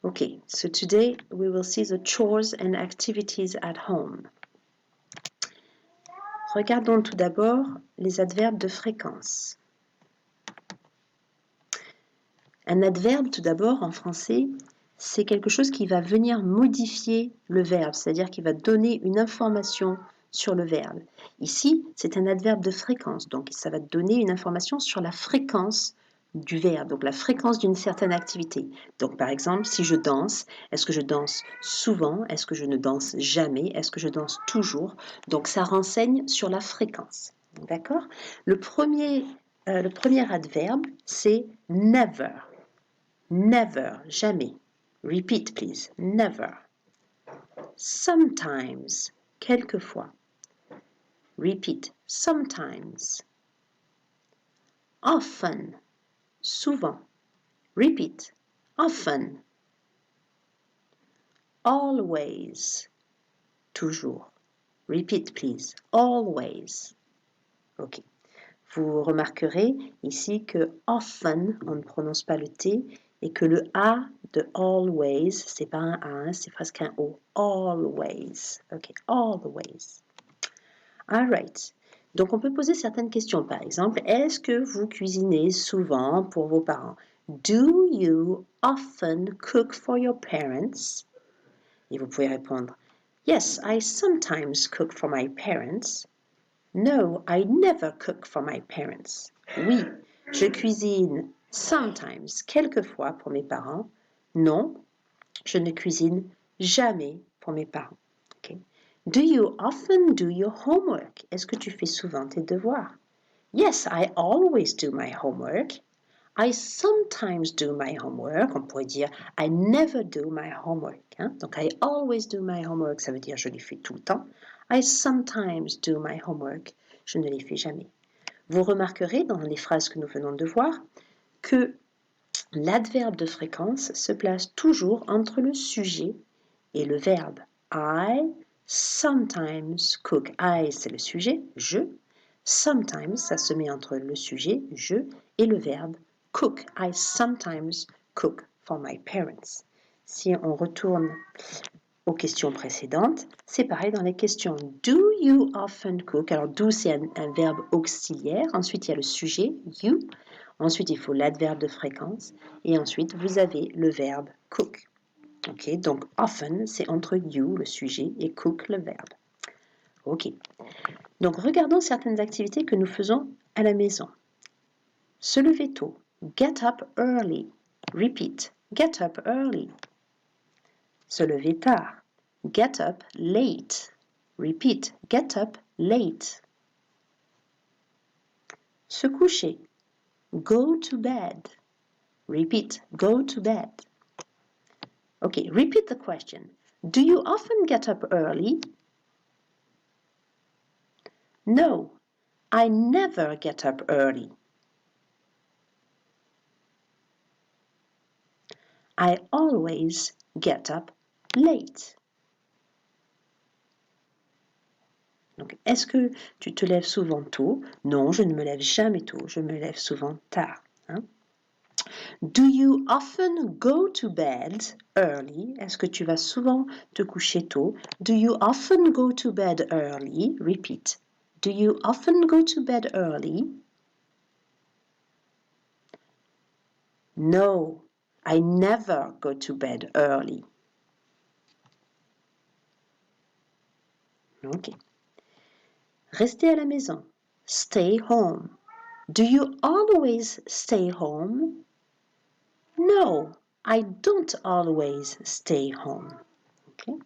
Okay, so today we will see the chores and activities at home. Regardons tout d'abord les adverbes de fréquence. Un adverbe, tout d'abord, en français, c'est quelque chose qui va venir modifier le verbe, c'est-à-dire qui va donner une information sur le verbe. Ici, c'est un adverbe de fréquence, donc ça va donner une information sur la fréquence du verbe, donc la fréquence d'une certaine activité. Donc par exemple, si je danse, est-ce que je danse souvent? Est-ce que je ne danse jamais? Est-ce que je danse toujours? Donc ça renseigne sur la fréquence. D'accord? Le premier adverbe, c'est never. Never, jamais. Repeat, please. Never. Sometimes, quelquefois. Repeat. Sometimes. Often, souvent. Repeat. Often. Always, toujours. Repeat, please. Always. OK. Vous remarquerez ici que often, on ne prononce pas le T et que le A de always, c'est pas un A, hein, c'est presque un O. Always. OK, always. All right. Donc, on peut poser certaines questions. Par exemple, est-ce que vous cuisinez souvent pour vos parents? Do you often cook for your parents? Et vous pouvez répondre, yes, I sometimes cook for my parents. No, I never cook for my parents. Oui, je cuisine sometimes, quelquefois pour mes parents. Non, je ne cuisine jamais pour mes parents. Okay. Do you often do your homework? Est-ce que tu fais souvent tes devoirs? Yes, I always do my homework. I sometimes do my homework. On pourrait dire I never do my homework. Hein? Donc I always do my homework, ça veut dire je les fais tout le temps. I sometimes do my homework. Je ne les fais jamais. Vous remarquerez dans les phrases que nous venons de voir que l'adverbe de fréquence se place toujours entre le sujet et le verbe. I sometimes cook. I, c'est le sujet, je. Sometimes, ça se met entre le sujet, je, et le verbe cook. I sometimes cook for my parents. Si on retourne aux questions précédentes, c'est pareil dans les questions. Do you often cook? Alors, do, c'est un verbe auxiliaire. Ensuite, il y a le sujet, you. Ensuite, il faut l'adverbe de fréquence. Et ensuite, vous avez le verbe cook. Ok, donc often, c'est entre you, le sujet, et cook, le verbe. Ok. Donc, regardons certaines activités que nous faisons à la maison. Se lever tôt. Get up early. Repeat. Get up early. Se lever tard. Get up late. Repeat. Get up late. Se coucher. Go to bed. Repeat. Go to bed. Okay, repeat the question. Do you often get up early? No, I never get up early. I always get up late. Donc, est-ce que tu te lèves souvent tôt? Non, je ne me lève jamais tôt, je me lève souvent tard. Hein? Do you often go to bed early? Est-ce que tu vas souvent te coucher tôt? Do you often go to bed early? Repeat. Do you often go to bed early? No, I never go to bed early. Ok. Rester à la maison. Stay home. Do you always stay home? No, I don't always stay home. Okay.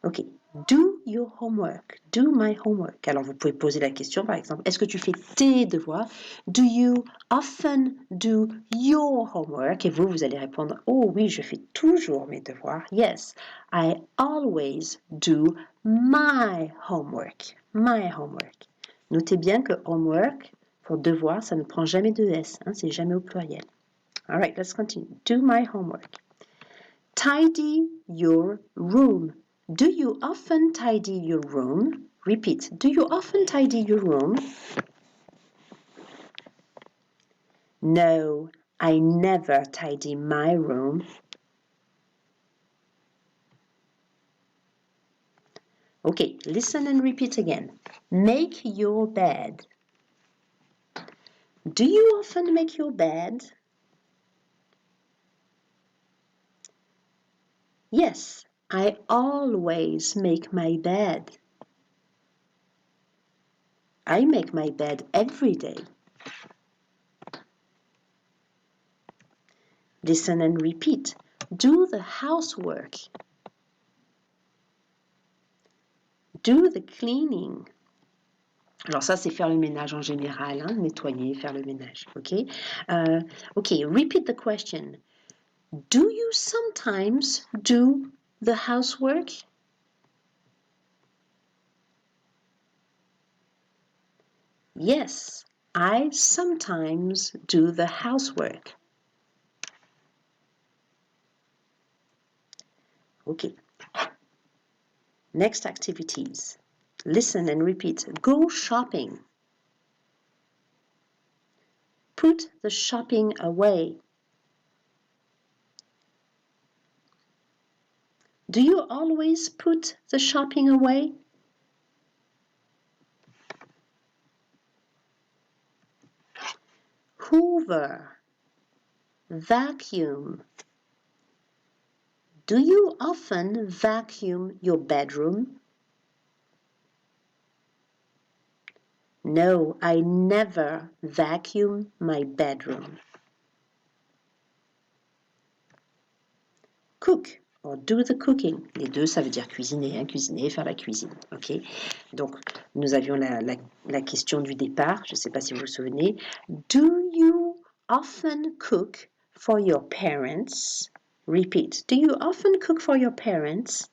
Ok. Do your homework. Do my homework. Alors, vous pouvez poser la question, par exemple, est-ce que tu fais tes devoirs? Do you often do your homework? Et vous, vous allez répondre, oh oui, je fais toujours mes devoirs. Yes, I always do my homework. My homework. Notez bien que homework, pour devoir, ça ne prend jamais de S. Hein, c'est jamais au pluriel. All right, let's continue. Do my homework. Tidy your room. Do you often tidy your room? Repeat. Do you often tidy your room? No, I never tidy my room. Okay, listen and repeat again. Make your bed. Do you often make your bed? Yes, I always make my bed. I make my bed every day. Listen and repeat. Do the housework. Do the cleaning. Alors ça, c'est faire le ménage en général, hein? Nettoyer, faire le ménage, ok? Okay, repeat the question. Do you sometimes do the housework? Yes, I sometimes do the housework. Okay. Next activities. Listen and repeat. Go shopping. Put the shopping away. Do you always put the shopping away? Hoover. Vacuum. Do you often vacuum your bedroom? No, I never vacuum my bedroom. Cook or do the cooking. Les deux, ça veut dire cuisiner, hein, cuisiner, faire la cuisine. Ok. Donc, nous avions la question du départ. Je ne sais pas si vous vous souvenez. Do you often cook for your parents? Repeat. Do you often cook for your parents?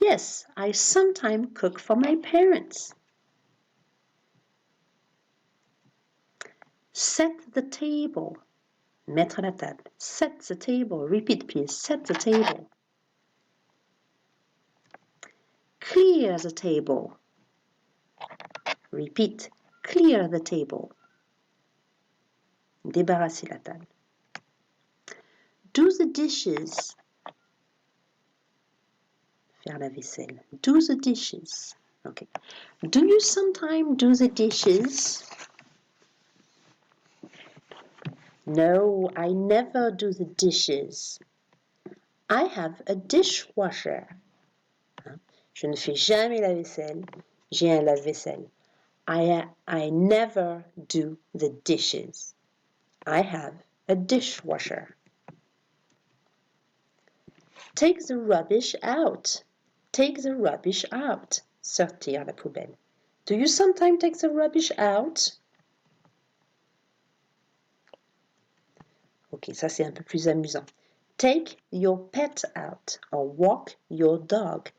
Yes, I sometimes cook for my parents. Set the table. Mettre la table. Set the table. Repeat, please. Set the table. Clear the table. Repeat. Clear the table. Débarrasser la table. Do the dishes. Faire la vaisselle. Do the dishes. Okay. Do you sometimes do the dishes? No, I never do the dishes. I have a dishwasher. Je ne fais jamais la vaisselle. J'ai un lave-vaisselle. I never do the dishes. I have a dishwasher. Take the rubbish out. Take the rubbish out. Sortir la poubelle. Do you sometimes take the rubbish out? Ok, ça c'est un peu plus amusant. Take your pet out or walk your dog.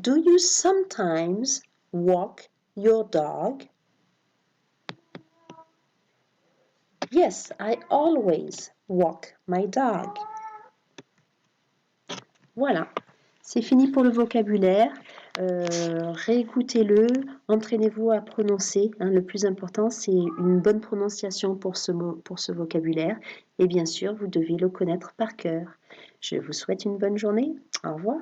Do you sometimes walk your dog? Yes, I always walk my dog. Voilà, c'est fini pour le vocabulaire. Réécoutez-le, entraînez-vous à prononcer. Hein, le plus important, c'est une bonne prononciation pour ce vocabulaire. Et bien sûr, vous devez le connaître par cœur. Je vous souhaite une bonne journée. Au revoir.